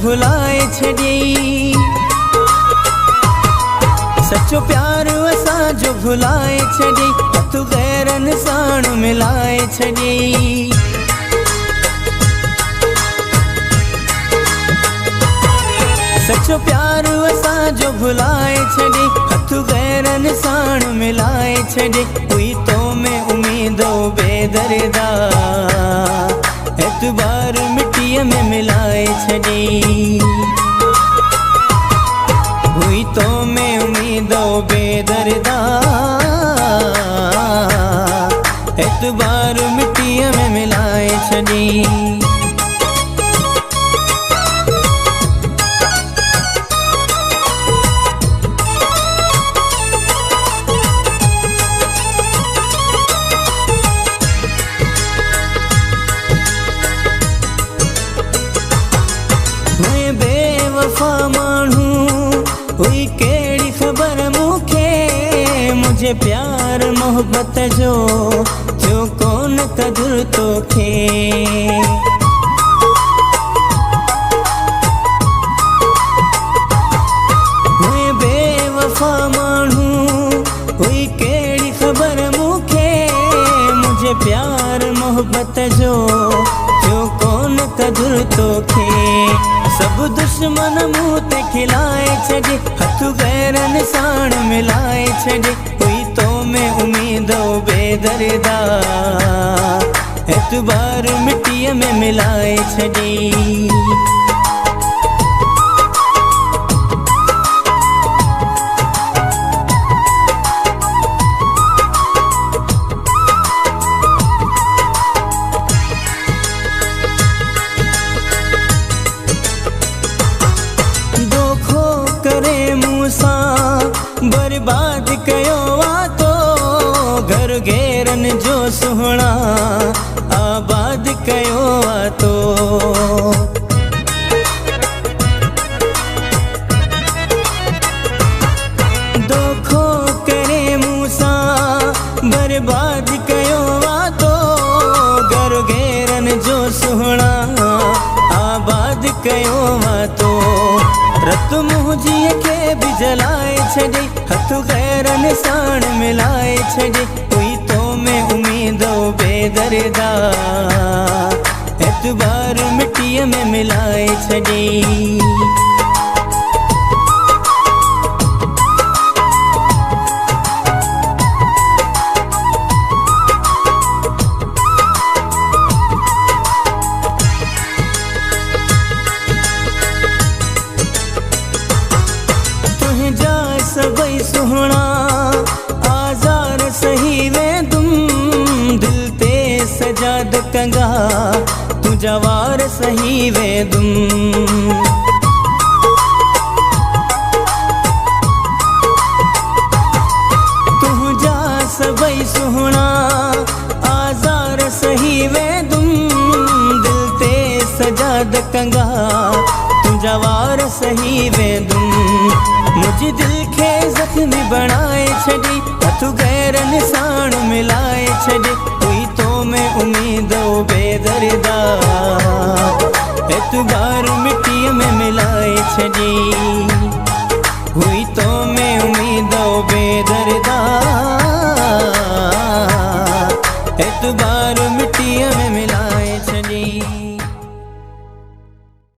भुलाए छॾियई। सच्चो प्यार असांजो भुलाए छॾियई, हथ गैरन साण मिलाए छॾियई। सच्चो प्यार असांजो भुलाए छॾियई, हथ गैरन साण मिलाए छॾियई। हुई तो में उम्मीदो बेदर्दा, एतबार मिट्टीअ में मिलाए छॾियई। हुई तो में उम्मीदो बेदर्दा, एतबार मिट्टीअ में मिलाए छॾियई। बेवफा माण्हू हुई केड़ी ख़बर मूंखे, मुझे प्यार मोहब्बत जो थियो कोन कदुर तोखे। हुई बेवफा माण्हू हुई केड़ी ख़बर मूंखे, मुझे प्यार मोहब्बत जो थियो कोन कदुर तोखे। सब दुश्मन मुँह ते खिलाए छॾे, हथ गैरन साण मिलाए छॾे। हुई तो में उम्मीदो बेदर्दा, एतबार मिट्टीअ में मिलाए छॾी। बर्बाद कयो तो घर घेरन जो सुहणा, आबाद कयो तो। दोखो करे मूसा बर्बाद कयो तो घर घेरन जो सुहणा, आबाद कयो तो। रत मुंहिंजीअ खे बि जलाए छॾे, हथ गैरन साण मिलाए छॾे। हुई तो में उम्मीदो बेदर्दा, एतबार मिट्टीअ में मिलाए छॾी। सबई सुहणा आज़ार सही वेंदुम, दिल ते सजाद कंगा तुझा वार सही वेंदुम। तुझा सबई सुहणा आज़ार सही वेंदुम, दिल ते सजाद कंगा तुझा वार सही वेंदुम। मुझे दिल खे जख्मी बनाए छॾी, हथ गैरन साण मिलाए छॾी। हुई तो में उम्मीदो बेदर्दा, एतबार मिट्टीअ में मिलाए छॾी। हुई तो में उम्मीदो बेदर्दा।